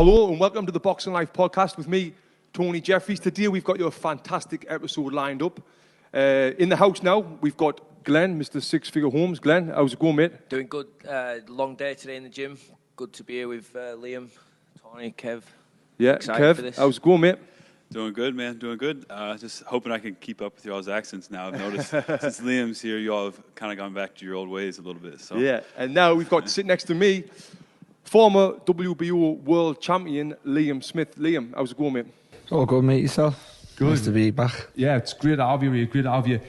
Hello and welcome to the Boxing Life podcast with me, Tony Jeffries. Today we've got you a fantastic episode lined up. In the house now, we've got Glenn, Mr. Six Figure Holmes. Glenn, how's it going, mate? Doing good. Long day today in the gym. Good to be here with Liam, Tony, Kev. Yeah, Excited Kev, for this. how's it going, mate? Doing good, man. Doing good. Just hoping I can keep up with y'all's accents now. I've noticed since Liam's here, y'all have kind of gone back to your old ways a little bit. So Yeah, and now we've got sitting next to me, former WBO World Champion Liam Smith. Liam, how's it going, mate? All good, mate. Yourself? Good. Nice to be back. Yeah, it's great to have you here. Great to have you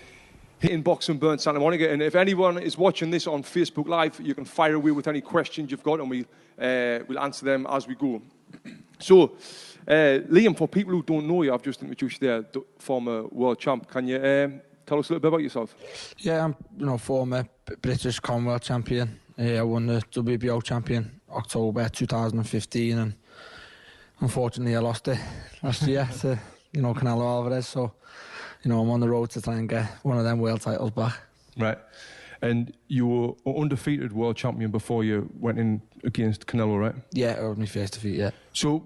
hitting Boxing Burn Santa Monica. And if anyone is watching this on Facebook Live, you can fire away with any questions you've got, and we'll answer them as we go. So, Liam, for people who don't know you, I've just introduced you there, the former world champ. Can you tell us a little bit about yourself? Yeah, I'm former British Commonwealth champion. I won the WBO champion October 2015, and unfortunately I lost it last year to Canelo Alvarez. So I'm on the road to try and get one of them world titles back. Right. And you were undefeated world champion before you went in against Canelo, right? Yeah, it was my first defeat, yeah. So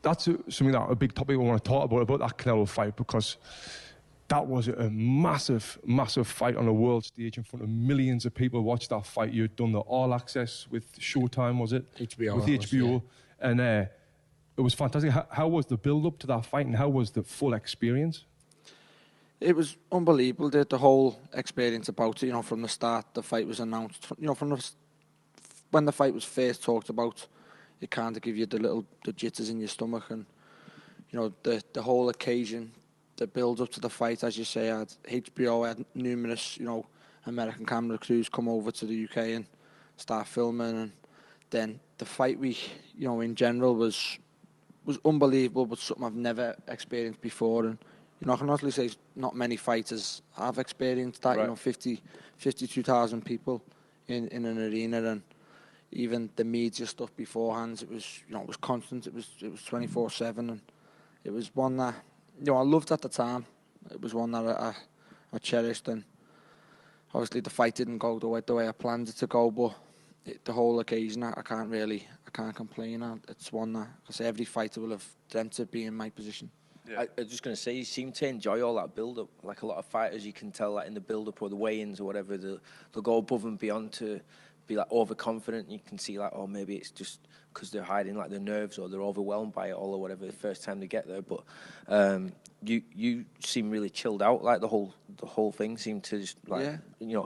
that's something that a big topic I want to talk about that Canelo fight, because that was a massive, massive fight on a world stage in front of millions of people watched that fight. You'd done the All Access with Showtime, was it? HBO. With HBO. Yeah. And it was fantastic. How was the build-up to that fight, and how was the full experience? It was unbelievable, the whole experience about it, from the start the fight was announced, when the fight was first talked about, it kind of give you the jitters in your stomach, and the whole occasion, the build up to the fight, as you say, had HBO, had numerous American camera crews come over to the UK and start filming, and then the fight week in general was unbelievable, but something I've never experienced before. And I can honestly say not many fighters have experienced that. Right. 52,000 people in an arena, and even the media stuff beforehand, it was it was constant. It was 24/7, and it was one that I loved at the time. It was one that I cherished, and obviously the fight didn't go the way I planned it to go, but the whole occasion, I can't complain. It's one that I say every fighter will have dreamt to be in my position. Yeah. I was just going to say, you seem to enjoy all that build-up. Like a lot of fighters, you can tell that in the build-up or the weigh-ins or whatever, they'll go above and beyond to be like overconfident. You can see like, oh, maybe it's just because they're hiding like their nerves or they're overwhelmed by it all or whatever the first time they get there. But you seem really chilled out. Like the whole thing seemed to just like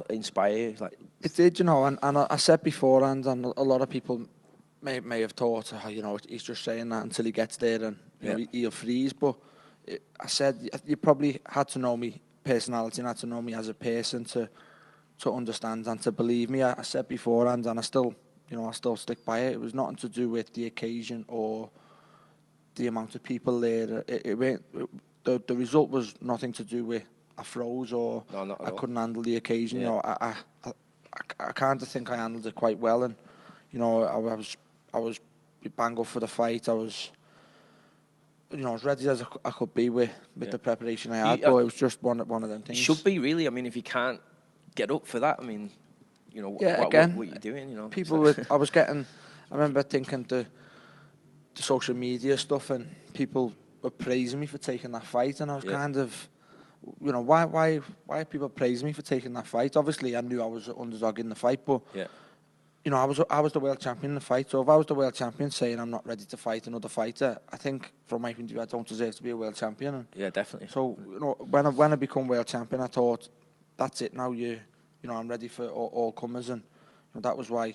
inspire you. Like it did, and I said beforehand, and a lot of people may have thought, he's just saying that until he gets there and he'll freeze. But I said you probably had to know me personality and had to know me as a person to understand and to believe me. I said beforehand, and I still stick by it. It was nothing to do with the occasion or the amount of people there. The result was nothing to do with I froze or I couldn't handle the occasion. Yeah. I kind of think I handled it quite well, and I was bang up for the fight. I was as ready as I could be with the preparation I had, but it was just one of them things. Should be really. I mean, if you can't get up for that, I mean, what you're doing, People I remember thinking the social media stuff, and people were praising me for taking that fight, and I was kind of, why are people praising me for taking that fight? Obviously, I knew I was an underdog in the fight, but I was the world champion in the fight. So if I was the world champion saying I'm not ready to fight another fighter, I think from my point of view I don't deserve to be a world champion. And yeah, definitely. so when I become world champion, I thought that's it now. I'm ready for all comers, and that was why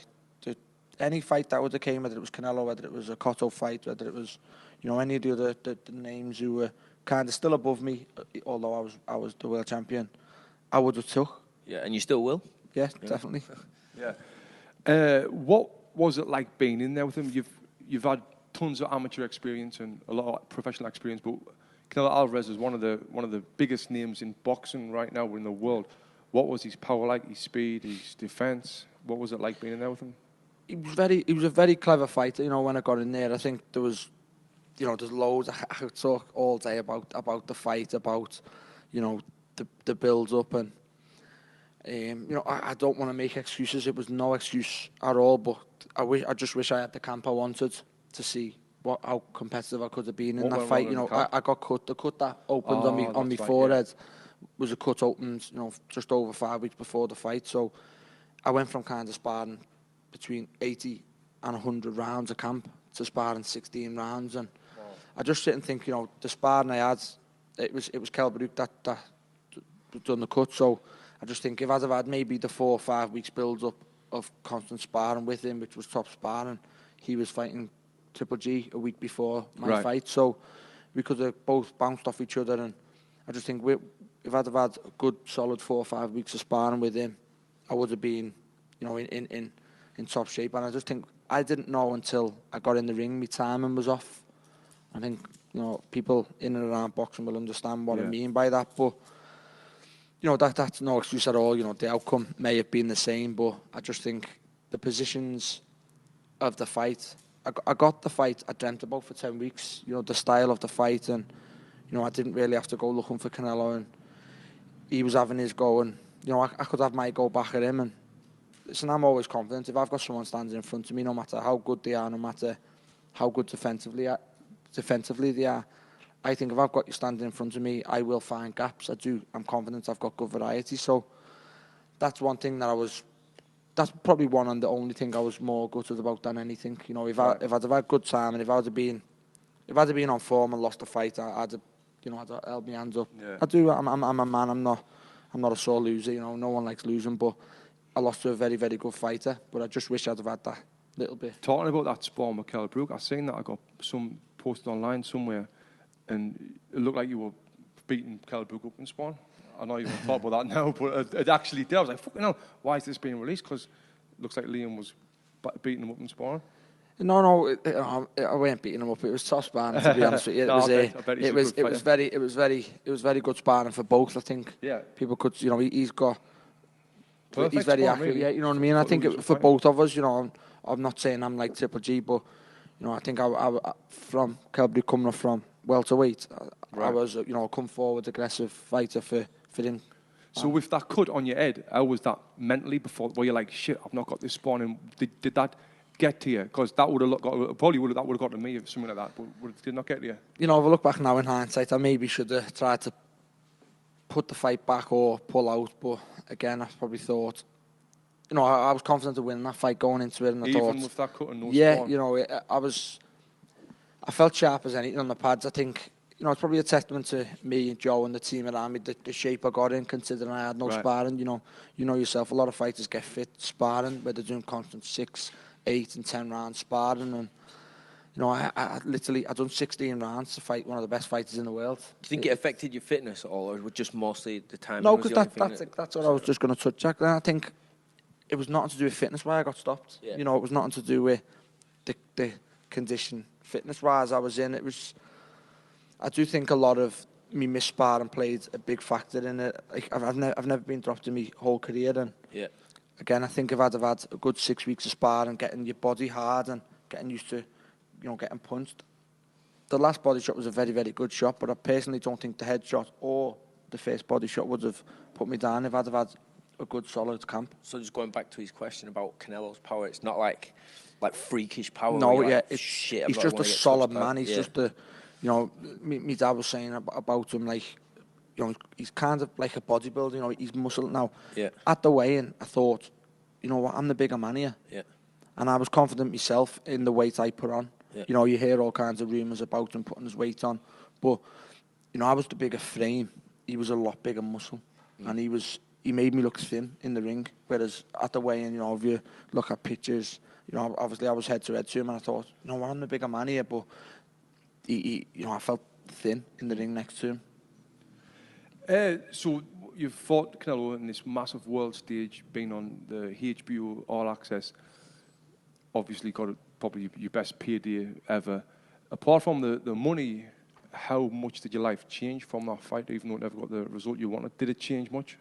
any fight that would have came, whether it was Canelo, whether it was a Cotto fight, whether it was any of the other the names who were kind of still above me, although I was the world champion, I would have took. Yeah, and you still will. Yeah, definitely. Yeah. What was it like being in there with him? You've had tons of amateur experience and a lot of professional experience, but Canelo Alvarez is one of the biggest names in boxing right now in the world. What was his power like? His speed, his defense? What was it like being in there with him? He was a very clever fighter. When I got in there, I think there was, there's loads. I could talk all day about the fight, about, the build up, and I don't want to make excuses. It was no excuse at all. But I just wish I had the camp I wanted to see how competitive I could have been in What that went fight. wrong You in know, the camp? I got cut. The cut that opened on that's my right, forehead was a cut opened, you know, just over 5 weeks before the fight. So I went from kind of sparring between 80 and 100 rounds a camp to sparring 16 rounds, and I just sit and think, you know, the sparring I had, it was Kelbruk that done the cut. So I just think if I'd have had maybe the 4 or 5 weeks build up of constant sparring with him, which was top sparring, he was fighting Triple G a week before my fight, so we could have both bounced off each other. And I just think if I'd have had a good solid 4 or 5 weeks of sparring with him, I would have been, you know, in top shape. And I just think I didn't know until I got in the ring, my timing was off. I think, you know, people in and around boxing will understand what I mean by that, but you know, that's no excuse at all. You know, the outcome may have been the same, but I just think the positions of the fight, I got the fight I dreamt about for 10 weeks, you know, the style of the fight, and, you know, I didn't really have to go looking for Canelo, and he was having his go, and, you know, I could have my go back at him. And listen, I'm always confident. If I've got someone standing in front of me, no matter how good they are, no matter how good defensively they are, I think if I've got you standing in front of me, I will find gaps. I'm confident I've got good variety. So that's one thing that's probably one and the only thing I was more gutted about than anything. You know, if I'd have had good time, and if I'd have been on form and lost the fight, I'd have held my hands up. Yeah. I do. I'm a man. I'm not a sore loser. You know, no one likes losing, but I lost to a very, very good fighter. But I just wish I'd have had that little bit. Talking about that sparring with Kelbruk, I seen that I got some posted online somewhere, and it looked like you were beating Kelbruk up in sparring. I know you won't talk about that now, but it actually did. I was like, fucking hell, why is this being released? Because it looks like Liam was beating him up in sparring. No, I weren't beating him up. It was tough sparring, to be honest with you. It was very good sparring for both. I think. Yeah. People could, you know, he's very accurate. Really. Yeah, you know what I mean. I think for both of us, you know, I'm not saying I'm like Triple G, but you know, I think I from Kelbruk coming from welterweight, I was, you know, a come forward aggressive fighter for him. So with that cut on your head, how was that mentally before? Were you like, shit, I've not got this sparring? Did that get to you? Because that would have got to me, something like that. But did not get to you? You know, if I look back now in hindsight, I maybe should have tried to put the fight back or pull out. But again, I probably thought, you know, I was confident of winning that fight going into it, and I thought, even with that cut and no sparring? You know, I felt sharp as anything on the pads. I think, you know, it's probably a testament to me and Joe and the team around me, the shape I got in, considering I had no sparring. You know yourself, a lot of fighters get fit sparring, where they're doing constant 6, 8 and 10 round sparring, and you know, I done 16 rounds to fight one of the best fighters in the world. Do you think it affected your fitness at all, or was just mostly the time? No, because that's what I was just going to touch on. I think it was nothing to do with fitness why I got stopped. Yeah. You know, it was nothing to do with the condition fitness wise I was in. It was, I do think a lot of me missparring played a big factor in it. Like, I've never been dropped in my whole career, and again, I think if I'd have had a good 6 weeks of sparring, getting your body hard and getting used to, you know, getting punched. The last body shot was a very, very good shot, but I personally don't think the headshot or the first body shot would have put me down if I'd have had a good solid camp. So just going back to his question about Canelo's power, it's not like freakish power. No, he's just a solid man. He's just a, you know, my dad was saying about him, like, you know, he's kind of like a bodybuilder. You know, he's muscle now. Yeah. At the weigh-in, I thought, you know what, I'm the bigger man here. Yeah. And I was confident myself in the weight I put on. Yeah. You know, you hear all kinds of rumours about him putting his weight on, but you know, I was the bigger frame. He was a lot bigger muscle, and he made me look thin in the ring. Whereas at the weigh-in, you know, if you look at pictures, you know, obviously I was head to head to him, and I thought, you know, I'm the bigger man here, but he you know, I felt thin in the ring next to him. So you've fought Canelo in this massive world stage, been on the HBO All Access. Obviously, got probably your best payday ever. Apart from the money, how much did your life change from that fight, even though it never got the result you wanted? Did it change much?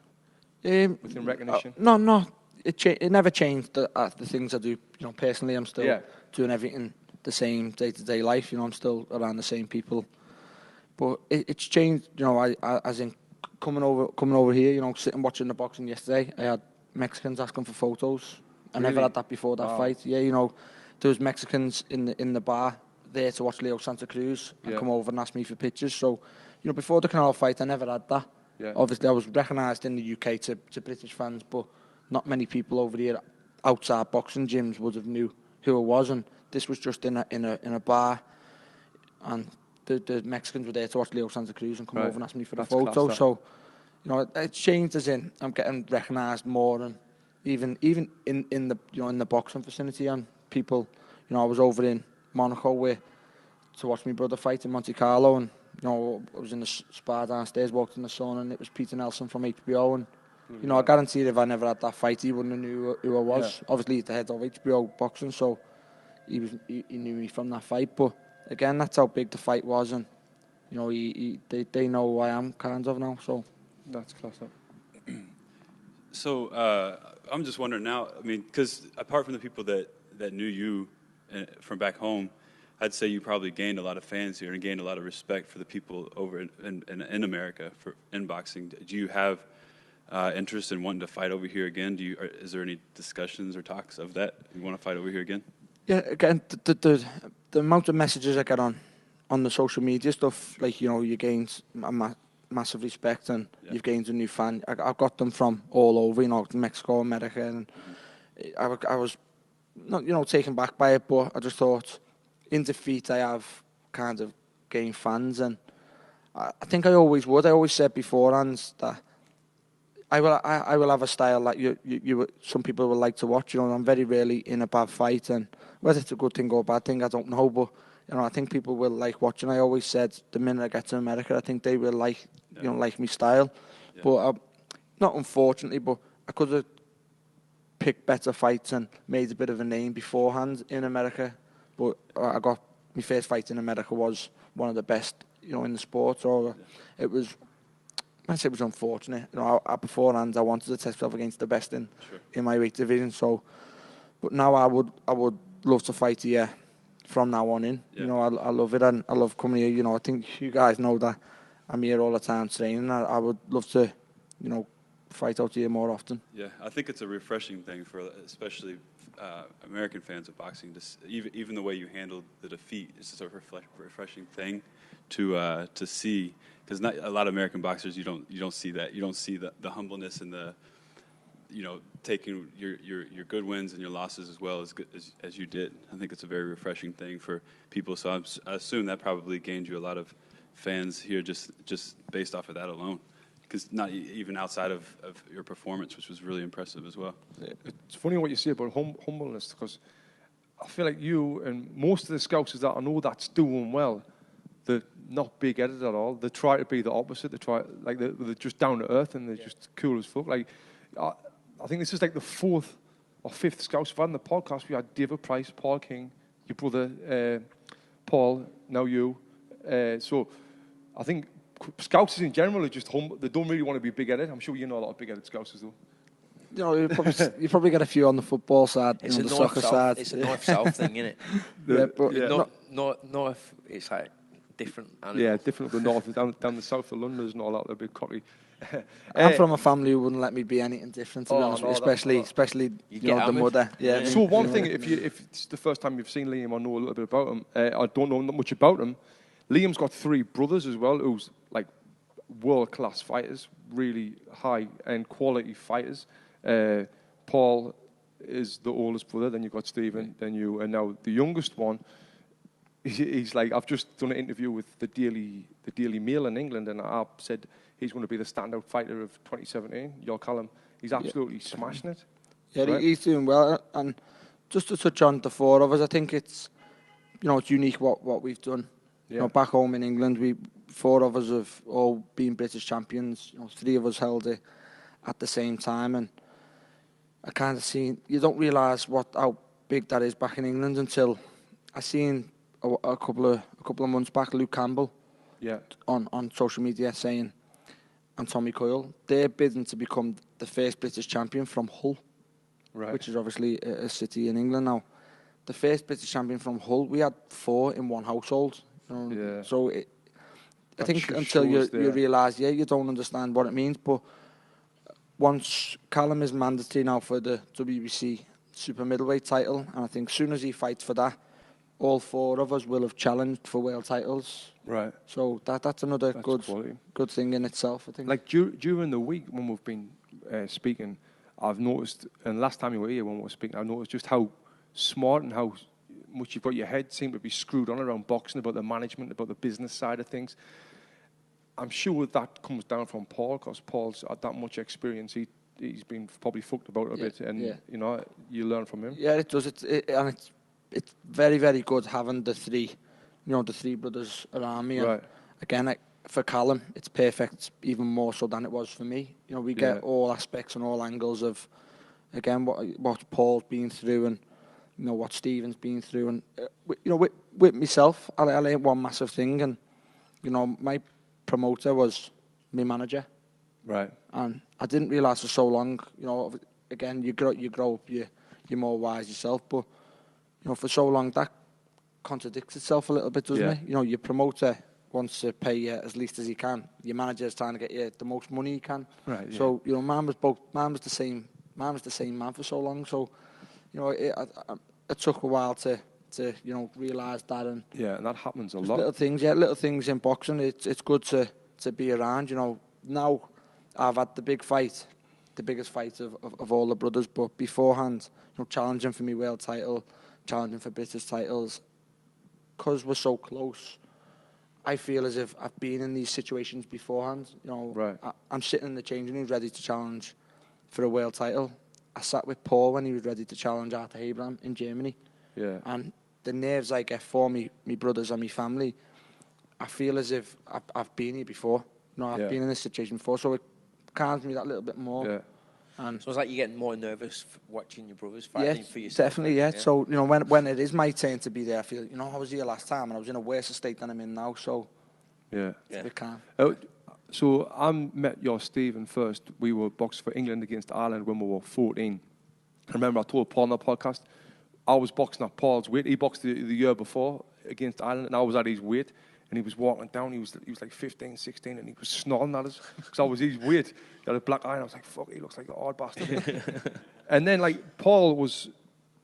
Within recognition? No. It never changed the things I do. You know, personally, I'm still doing everything the same day-to-day life. You know, I'm still around the same people. But it's changed. You know, I as in coming over here. You know, sitting watching the boxing yesterday, I had Mexicans asking for photos. I never had that before that fight. Yeah, you know, there was Mexicans in the bar there to watch Leo Santa Cruz and Yeah. come over and ask me for pictures. So, you know, before the Canelo fight, I never had that. Yeah. Obviously, I was recognised in the UK to British fans, but not many people over here outside boxing gyms would have knew who I was. And this was just in a bar, and the Mexicans were there to watch Leo Santa Cruz and come Right. over and ask me for That's a photo. class, that. So, you know, it's changed as in I'm getting recognised more, and even in the, you know, in the boxing vicinity, and people, you know, I was over in Monaco to watch my brother fight in Monte Carlo, and you know, I was in the spa downstairs, walked in the sun, and it was Peter Nelson from HBO, and you know, I guarantee if I never had that fight, he wouldn't have knew who I was. Yeah. Obviously, he's the head of HBO boxing, so he knew me from that fight. But again, that's how big the fight was, and you know, they know who I am kind of now. So That's class. That. So I'm just wondering now, I mean, because apart from the people that knew you from back home, I'd say you probably gained a lot of fans here and gained a lot of respect for the people over in America in boxing. Do you have interest in wanting to fight over here again? Is there any discussions or talks of that? You want to fight over here again? yeah, again, the amount of messages I get on the social media stuff, like, you know, you gained massive respect, and you've gained a new fan. I've got them from all over, you know, Mexico, America, and I was not, you know, taken back by it, but I just thought, in defeat, I have kind of gained fans, and I think I always would. I always said beforehand that I will have a style that you some people will like to watch. You know, I'm very rarely in a bad fight, and whether it's a good thing or a bad thing, I don't know, but you know, I think people will like watching. I always said the minute I get to America, I think they will like, you know, like me style. Yeah. But not unfortunately, but I could have picked better fights and made a bit of a name beforehand in America. But I got my first fight in America was one of the best, you know, in the sport. So it was, I'd say it was unfortunate. You know, beforehand I wanted to test myself against the best in my weight division. So, but now I would love to fight here from now on in. Yeah. You know, I love it, and I love coming here. You know, I think you guys know that I'm here all the time training. I would love to, you know, fight out here more often. Yeah, I think it's a refreshing thing for especially American fans of boxing. Even the way you handled the defeat is just a refreshing thing to see, because not a lot of American boxers you don't see that. You don't see the humbleness and the, you know, taking your good wins and your losses as well as you did. I think it's a very refreshing thing for people. So I assume that probably gained you a lot of fans here just based off of that alone. Because not even outside of your performance, which was really impressive as well. It's funny what you say about humbleness, because I feel like you and most of the scousers that I know that's doing well, they're not big-headed at all. They try to be the opposite. They're just down to earth, and they're just cool as fuck. Like, I think this is like the fourth or fifth scouse we've had on the podcast. We had David Price, Paul King, your brother Paul, now you. So I think Scousers in general are just humble. They don't really want to be big-headed. I'm sure you know a lot of big-headed Scousers, though. You know, you probably get a few on the football side, It's on a the soccer side. It's a north-south thing, isn't it? Yeah, but North, it's like different. Yeah, different up the north. Down the south of London, there's not a lot of big cocky. I'm from a family who wouldn't let me be anything different, to be honest with you, especially you know, the hammered. mother. Yeah. So one thing, if it's the first time you've seen Liam or know a little bit about him, I don't know much about him. Liam's got 3 brothers as well, who's like world-class fighters, really high-end quality fighters. Paul is the oldest brother, then you've got Stephen, then you, and now the youngest one. He's like, I've just done an interview with the Daily Mail in England, and I said he's going to be the standout fighter of 2017. You'll call him. He's absolutely smashing it. Yeah, right? He's doing well. And just to touch on the 4 of us, I think it's, you know, it's unique what we've done. Yeah. You know, back home in England, 4 of us have all been British champions. You know, 3 of us held it at the same time, and I kind of seen, you don't realise how big that is back in England until I seen a couple of months back Luke Campbell on social media saying, and Tommy Coyle, they're bidding to become the first British champion from Hull, which is obviously a city in England now. The first British champion from Hull, we had 4 in one household. You know, so I think until you realise, you don't understand what it means. But once Callum is mandatory now for the WBC super middleweight title, and I think as soon as he fights for that, all 4 of us will have challenged for world titles. Right. So that's another That's quality. good thing in itself, I think. Like during the week when we've been speaking, I've noticed, and last time you were here when we were speaking, I've noticed just how smart and how much you've got your head seem to be screwed on around boxing, about the management, about the business side of things. I'm sure that comes down from Paul, because Paul's had that much experience. He's been probably fucked about a bit, and you know, you learn from him. Yeah, it does. It's very, very good having the 3 brothers around me. Right. And again, for Callum, it's perfect, even more so than it was for me. You know, we get all aspects and all angles of, again, what Paul's been through, and you know what Stephen's been through, and you know, with myself, I learned one massive thing, and you know, my promoter was my manager. Right. And I didn't realise for so long. You know, again, you grow up, you're more wise yourself, but you know, for so long that contradicts itself a little bit, doesn't it? You know, your promoter wants to pay you as least as he can. Your manager is trying to get you the most money he can. Right. Yeah. So you know, man was the same man for so long. So you know, it took a while to you know, realise that. And and that happens a lot. little things in boxing. It's good to be around. You know, now I've had the biggest fight of all the brothers, but beforehand, you know, challenging for me world title, challenging for British titles, because we're so close, I feel as if I've been in these situations beforehand. You know, right. I'm sitting in the changing room ready to challenge for a world title. I sat with Paul when he was ready to challenge Arthur Abraham in Germany. Yeah. And the nerves I get for me brothers and me family, I feel as if I've been here before. You know, I've been in this situation before, so it calms me that little bit more. Yeah. And so it's like you're getting more nervous watching your brothers fighting for yourself. Definitely, yeah. So, you know, when it is my turn to be there, I feel, you know, I was here last time and I was in a worse state than I'm in now, so it's a bit calm. So I met your Stephen first. We were boxing for England against Ireland when we were 14. I remember I told Paul on the podcast, I was boxing at Paul's weight. He boxed the year before against Ireland, and I was at his weight. And he was walking down, he was like 15, 16, and he was snorting at us, because I was his weight. He had a black eye, and I was like, fuck, he looks like an odd bastard. And then, like, Paul was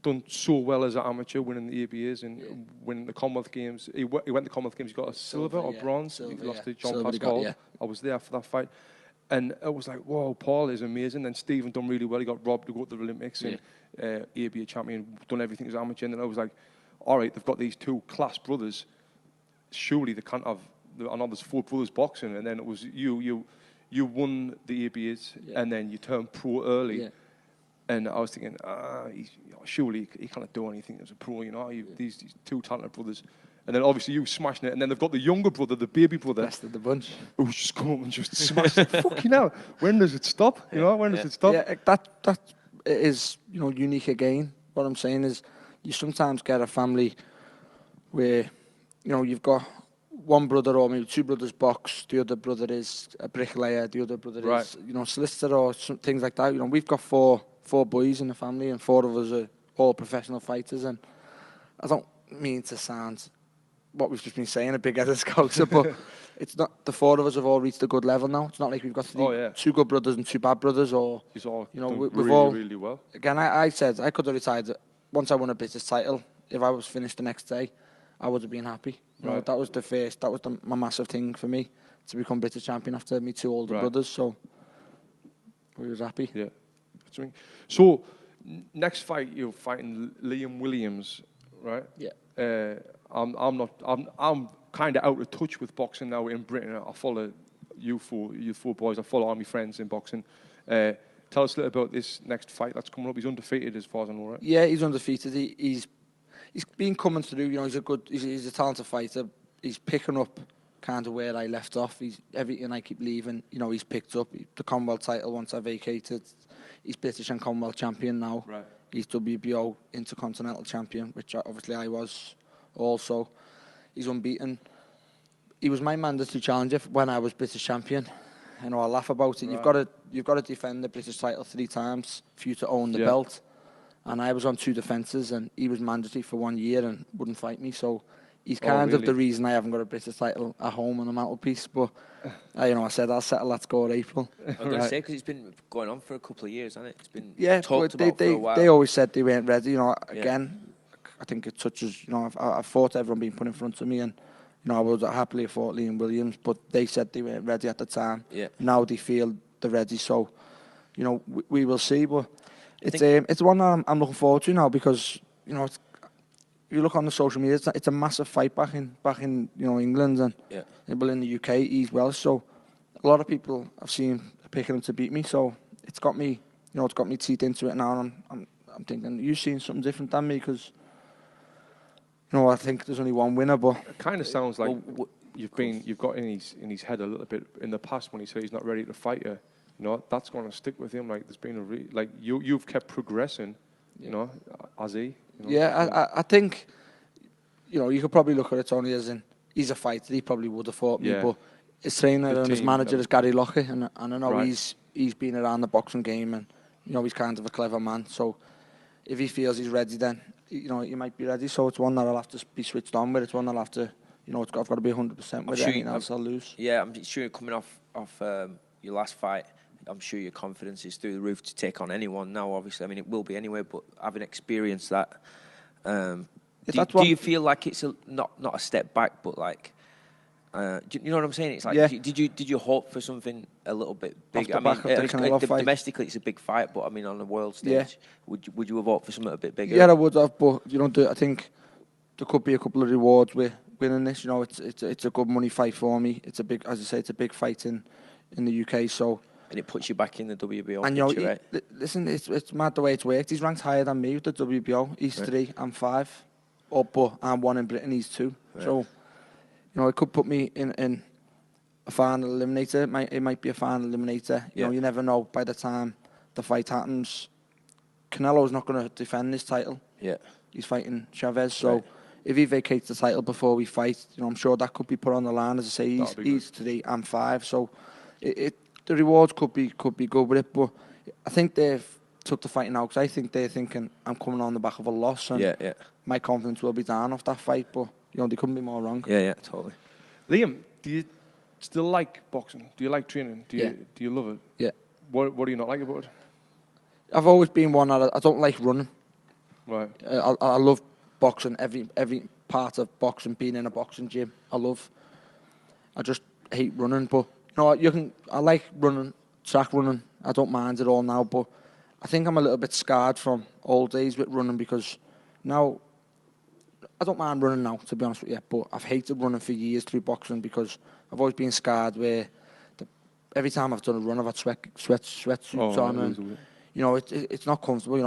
done so well as an amateur, winning the ABAs and winning the Commonwealth Games. He went to the Commonwealth Games, he got a silver or bronze. He lost to John Pascal. I was there for that fight. And I was like, whoa, Paul is amazing. Then Stephen done really well. He got robbed to go to the Olympics, and ABA champion, done everything as amateur. And then I was like, all right, they've got these 2 class brothers. Surely they can't have. I know there's 4 brothers boxing, and then it was you won the ABAs, and then you turned pro early. And I was thinking, surely he can't do anything as a pro, you know. These 2 talented brothers, and then obviously you smashing it, and then they've got the younger brother, the baby brother, best of the bunch, who's just come up and just smashed it. Fucking hell, when does it stop? You know, when does it stop? Yeah, that is, you know, unique again. What I'm saying is, you sometimes get a family where, you know, you've got one brother or maybe 2 brothers box, the other brother is a bricklayer, the other brother is, you know, solicitor or things like that. You know, we've got four boys in the family, and 4 of us are all professional fighters. And I don't mean to sound what we've just been saying, a big-headed scouser, but it's not. The 4 of us have all reached a good level now. It's not like we've got 2 good brothers and 2 bad brothers, or he's all, you know, we've really, all really well. Again, I said I could have retired once I won a British title. If I was finished the next day, I would have been happy. You know, that was my massive thing for me, to become British champion after me 2 older brothers. So we was happy. Yeah. So next fight, you're fighting Liam Williams, right? Yeah. I'm kind of out of touch with boxing now in Britain. I follow you four boys. I follow all my friends in boxing. Tell us a little about this next fight that's coming up. He's undefeated as far as I know, right? Yeah, he's undefeated. He's been coming through. You know, he's a talented fighter. He's picking up kind of where I left off. He's everything I keep leaving, you know, he's picked up. The Commonwealth title once I vacated. He's British and Commonwealth champion now. Right. He's WBO Intercontinental champion, which obviously I was also. He's unbeaten. He was my mandatory challenger when I was British champion. You know, I laugh about it. Right. You've got to defend the British title 3 times for you to own the belt. And I was on 2 defences, and he was mandatory for 1 year and wouldn't fight me. So he's kind of the reason I haven't got a British title at home on the mantelpiece. But you know, I said I'll settle that score April. I was going to say, because it's been going on for a couple of years, hasn't it? It's been talked about for a while. They always said they weren't ready. You know, again, I think it touches, you know, I've fought everyone being put in front of me, and, you know, I would happily have fought Liam Williams, but they said they weren't ready at the time. Yeah. Now they feel they're ready, so, you know, we will see, but it's one that I'm looking forward to now, because, you know, if you look on the social media, it's a massive fight back in you know, England, and well, in the UK as well, so a lot of people I've seen picking him to beat me, so it's got me, you know, it's got me teeth into it now, and I'm thinking, you've seen something different than me, because, you know, I think there's only one winner, but it kind of sounds like you've got in his head a little bit in the past when he said he's not ready to fight you. You know, that's going to stick with him. Like, there's been you've kept progressing, you know, as he. You know, yeah, I think, you know, you could probably look at it only as in he's a fighter. He probably would have fought me, but his trainer and his manager is Gary Lockett, and I know he's been around the boxing game, and, you know, he's kind of a clever man. So if he feels he's ready, then, you know, he might be ready. So it's one that I'll have to be switched on with. It's one I'll have to, you know, I've got to be 100% with. Anything else I'll lose. Yeah, I'm sure coming off your last fight, I'm sure your confidence is through the roof to take on anyone now, obviously. I mean, it will be anyway, but having experienced that, do you feel like it's not a step back, but like, do you know what I'm saying? It's like, did you hope for something a little bit bigger? I mean, domestically it's a big fight, but I mean, on the world stage, would you have hoped for something a bit bigger? Yeah, I would have, but, you know, I think there could be a couple of rewards with winning this. You know, it's a good money fight for me. It's a big, as I say, it's a big fight in the UK, so. And it puts you back in the WBO and, picture, you know, right? Listen, it's mad the way it's worked. He's ranked higher than me with the WBO. He's 3, I'm 5. But I'm 1 in Britain, he's 2. Right. So, you know, it could put me in a final eliminator. It might be a final eliminator. You know, you never know by the time the fight happens. Canelo's not going to defend this title. Yeah. He's fighting Chavez, so if he vacates the title before we fight, you know, I'm sure that could be put on the line. As I say, he's 3, I'm 5. So the rewards could be good with it, but I think they've took the fight now, because I think they're thinking I'm coming on the back of a loss, and my confidence will be down off that fight, but, you know, they couldn't be more wrong. Yeah, totally. Liam, do you still like boxing? Do you like training? Do you love it? Yeah. What do you not like about it? I've always been one that I don't like running. Right. I love boxing, every part of boxing, being in a boxing gym. I just hate running, but, you know, I like running, track running. I don't mind it all now, but I think I'm a little bit scarred from old days with running, because now I don't mind running now, to be honest with you, but I've hated running for years through boxing, because I've always been scarred where every time I've done a run, I've had sweatsuits on, and, you know, it's not comfortable.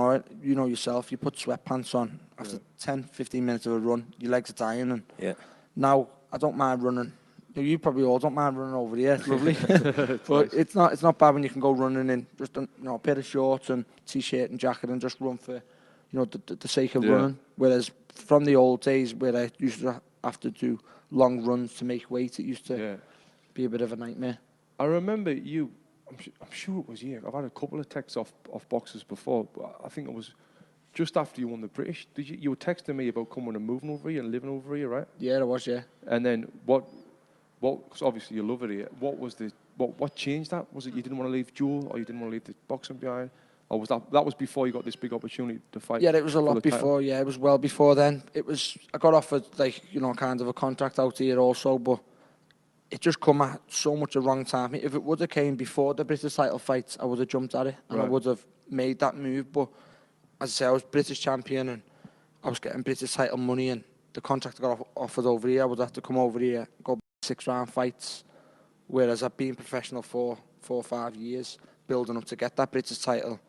You know yourself, you put sweatpants on after 10-15 minutes of a run, your legs are dying, and now I don't mind running. You probably all don't mind running over here. It's lovely, but nice. It's not bad when you can go running in just a pair of shorts and t-shirt and jacket and just run for, you know, the sake of running. Whereas from the old days where I used to have to do long runs to make weight, it used to be a bit of a nightmare. I remember you. I'm sure it was you. I've had a couple of texts off boxers before, but I think it was just after you won the British. You were texting me about coming and moving over here and living over here, right? Yeah, it was. Yeah. And then what? Because obviously you love it here. What changed that? Was it you didn't want to leave Jewel, or you didn't want to leave the boxing behind, or was that was before you got this big opportunity to fight? Yeah, it was a lot before. Yeah, it was well before then. I got offered, like, you know, kind of a contract out here also, but it just come at so much a wrong time. If it would have came before the British title fights, I would have jumped at it and I would have made that move. But as I say, I was British champion and I was getting British title money, and the contract I got offered over here, I would have to come over here, go 6-round fights, whereas I've been professional for 4 or 5 years, building up to get that British title.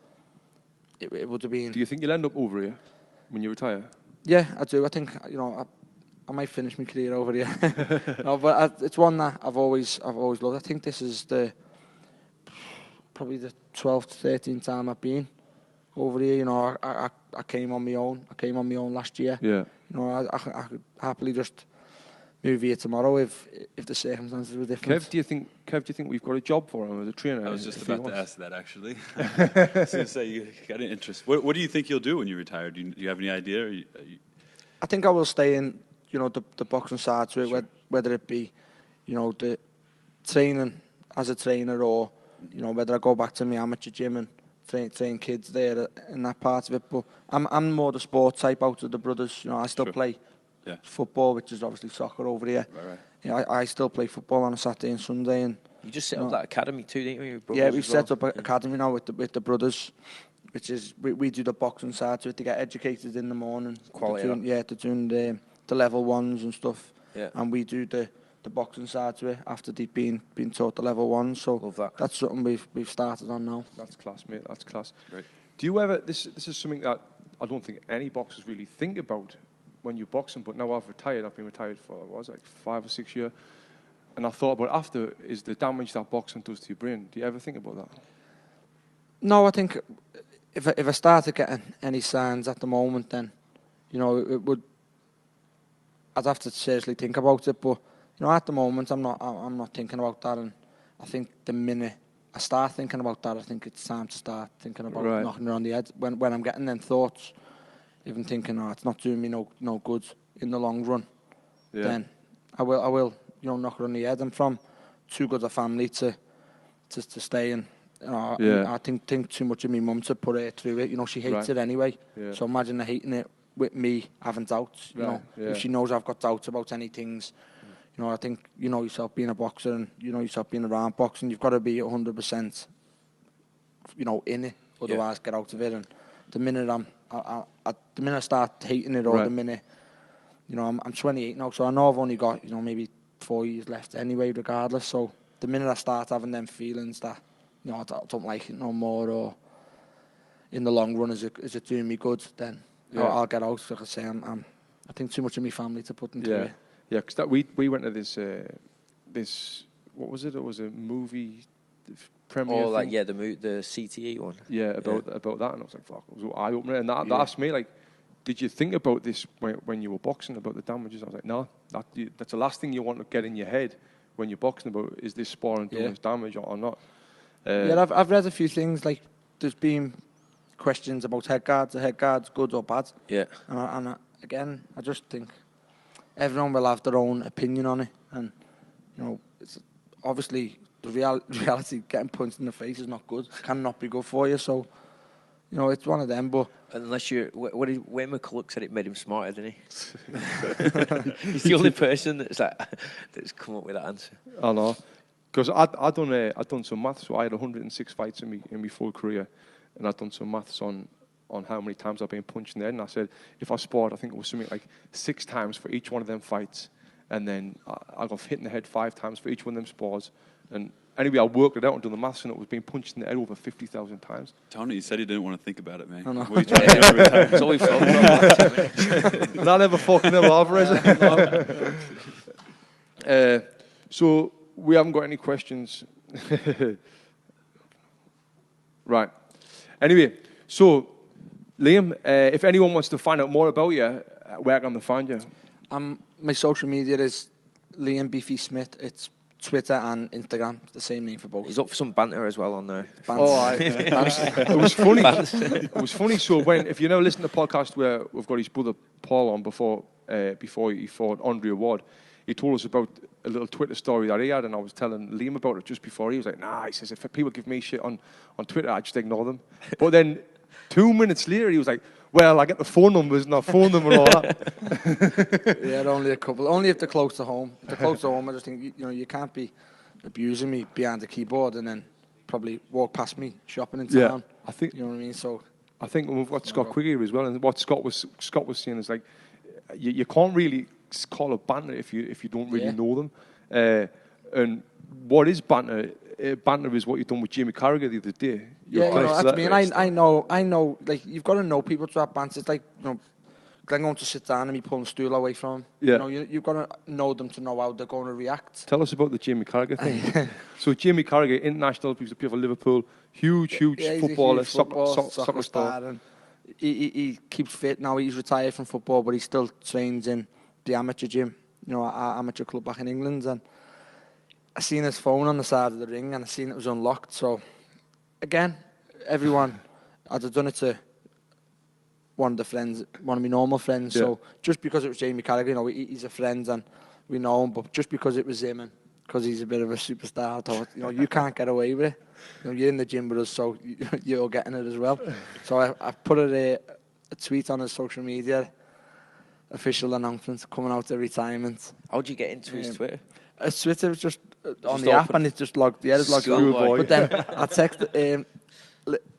It would have been. Do you think you'll end up over here when you retire? Yeah, I do. I think, you know, I might finish my career over here. No, but it's one that I've always loved. I think this is probably the 12th to 13th time I've been over here. You know, I came on my own. I came on my own last year. Yeah. You know, I could happily just move here tomorrow if the circumstances were different. Kev, do you think we've got a job for him as a trainer? I was just about to ask that, actually. I was going to say, you got an interest. What do you think you'll do when you retire? Do you have any idea? I think I will stay in, you know, the boxing side to it, sure. Whether it be, you know, the training as a trainer, or, you know, whether I go back to my amateur gym and train kids there in that part of it. But I'm more the sport type out of the brothers. You know, I still play football, which is obviously soccer over here. Right. You know, I still play football on a Saturday and Sunday. And you just set up that academy too, didn't you? Yeah, we've set up an academy now with the brothers, which is we do the boxing side to it to get educated in the morning. Quality. They're doing the level 1s and stuff. Yeah. And we do the boxing side to it after they've been taught the level 1s. So love that. That's something we've started on now. That's class, mate. That's class. Great. Do you ever? This is something that I don't think any boxers really think about when you're boxing. But now I've retired. I've been retired for like 5 or 6 years. And I thought about after is the damage that boxing does to your brain. Do you ever think about that? No, I think if I started getting any signs at the moment, then you know it would. I'd have to seriously think about it. But you know, at the moment, I'm not thinking about that. And I think the minute I start thinking about that, I think it's time to start thinking about knocking it on the head. When I'm getting them thoughts, even thinking, it's not doing me no good in the long run, then I will. You know, knock it on the head. I'm from too good a family to stay in. I think too much of my mum to put her through it. You know, she hates it anyway. Yeah. So imagine her hating it with me having doubts. You know, if she knows I've got doubts about any things. You know, I think you know yourself being a boxer and you know yourself being around boxing. You've got to be 100%. You know, in it. Otherwise, get out of it. And the minute the minute I start hating it, or the minute, you know, I'm 28 now, so I know I've only got maybe 4 years left anyway, regardless. So the minute I start having them feelings that I don't like it no more, or in the long run is it doing me good, then I'll get out. Like I say, I think too much of my family to put into it. Yeah, because we went to this what was it? It was a movie premiere. Oh, like thing. the CTE one. Yeah, about that, and I was like, fuck, it was eye opener. And that asked me like, did you think about this when you were boxing, about the damages? I was like, no, that's the last thing you want to get in your head when you're boxing about, is this sparring doing this damage or not? I've read a few things, like there's been questions about head guards. Are head guards good or bad? Yeah. And again, I just think everyone will have their own opinion on it. And, you know, it's obviously the reality, getting punched in the face is not good. Cannot be good for you. So, you know, it's one of them. But unless you're, Wayne McCulloch said it made him smarter, didn't he? He's the only person that's come up with that answer. I know, because I'd done some maths. So I had 106 fights in my full career, and I'd done some maths on how many times I've been punched in the head. And I said, if I sparred, I think it was something like 6 times for each one of them fights, and then I got hit in the head 5 times for each one of them spars. And anyway, I worked it out and done the maths, and it was being punched in the head over 50,000 times. Tony, you said he didn't want to think about it, man. I know. What are you trying to do every time? It's all we thought about. Not ever fucking Canelo Alvarez. So we haven't got any questions. Right. Anyway, so Liam, if anyone wants to find out more about you, where can they find you? My social media is Liam Beefy Smith. It's Twitter and Instagram, the same name for both. He's up for some banter as well on there. It was funny. It was funny. So if you now listen to the podcast where we've got his brother Paul on before he fought Andre Ward, he told us about a little Twitter story that he had, and I was telling Liam about it just before. He was like, "Nah," he says, "if people give me shit on Twitter, I just ignore them." But then 2 minutes later, he was like, "Well, I get the phone numbers and I phone them and all that." Yeah, only a couple. Only if they're close to home. If they're close to home, I just think you can't be abusing me behind the keyboard and then probably walk past me shopping in town. I think, you know what I mean. So I think we've got Scott Quigg here as well, and what Scott was saying is like you can't really call it banter if you don't really know them. And what is banter? Banter is what you've done with Jamie Carragher the other day. That's me. And I know. Like, you've got to know people to have banter. It's like, Glenn going to sit down and me pulling a stool away from him. Yeah. You've got to know them to know how they're going to react. Tell us about the Jamie Carragher thing. So Jamie Carragher, international, he was a player for Liverpool, huge footballer, soccer star. And he keeps fit now. He's retired from football, but he still trains in the amateur gym, our amateur club back in England. And I seen his phone on the side of the ring, and I seen it was unlocked. So, again, everyone, I'd have done it to one of my normal friends. Yeah. So, just because it was Jamie Carragher, he's a friend and we know him, but just because it was him, and because he's a bit of a superstar. I thought, you can't get away with it. You're in the gym with us, so you're getting it as well. So I put a tweet on his social media, official announcement coming out of retirement. How'd you get into his Twitter? His Twitter was just on the open. app, and it's just logged. Yeah, it's logged on. But then I texted.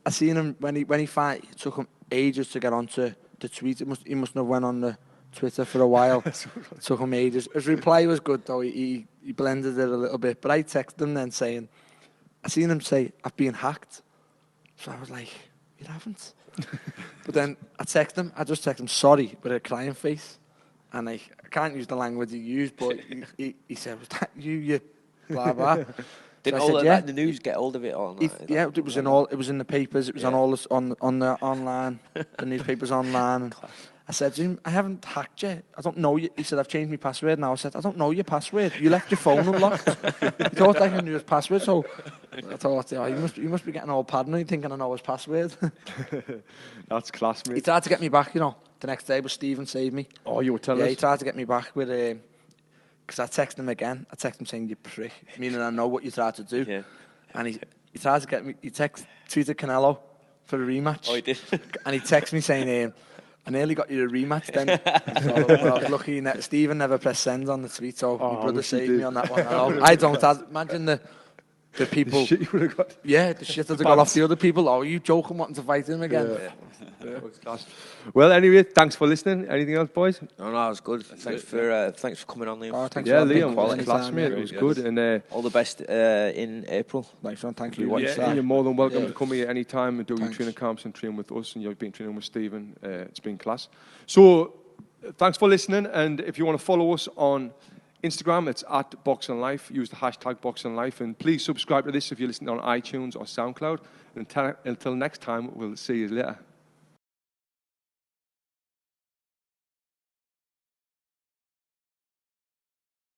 I seen him when he fight. It took him ages to get onto the tweet. He must have went on the Twitter for a while. It took him ages. His reply was good though. He blended it a little bit. But I texted him then saying, I seen him say, "I've been hacked." So I was like, "You haven't." But then I just texted him, "Sorry," with a crying face. And I can't use the language he used, but he said, "Was that you blah blah." Didn't So all I of said, that, the news get hold of it all? Yeah, it was in all. It was in the papers. It was on all this, on the online, the newspapers online. And I said to him, "I haven't hacked you. I don't know you." He said, "I've changed my password now." I said, "I don't know your password. You left your phone unlocked." He thought I knew his password, so I thought, you must be getting all paranoid thinking I know his password. That's class, mate. He tried to get me back, the next day, but Stephen saved me. Oh, you were telling us? Yeah, he tried to get me back with because I texted him again. I texted him saying, "You prick," meaning I know what you tried to do. Yeah. And he tried to get me. He tweeted Canelo for a rematch. Oh, he did. And he texted me saying, "I nearly got you a rematch then." So I was lucky. Stephen never pressed send on the tweet, so my brother saved me on that one. I don't. Imagine the people. The shit you would have got. Yeah, the shit that they got off the other people. Oh, you joking, wanting to fight him again? Yeah. Well, anyway, thanks for listening. Anything else, boys? No, it was good. Thanks for coming on, Liam. Oh, thanks yeah, for Liam, quality class, mate. It was good. And all the best in April. Nice one, thank you. Yeah, you're more than welcome to come here anytime and do your training camps and train with us. And you've been training with Stephen. It's been class. So, thanks for listening. And if you want to follow us on Instagram, it's at Boxing Life. Use the hashtag Boxing Life. And please subscribe to this if you're listening on iTunes or SoundCloud. And until next time, we'll see you later.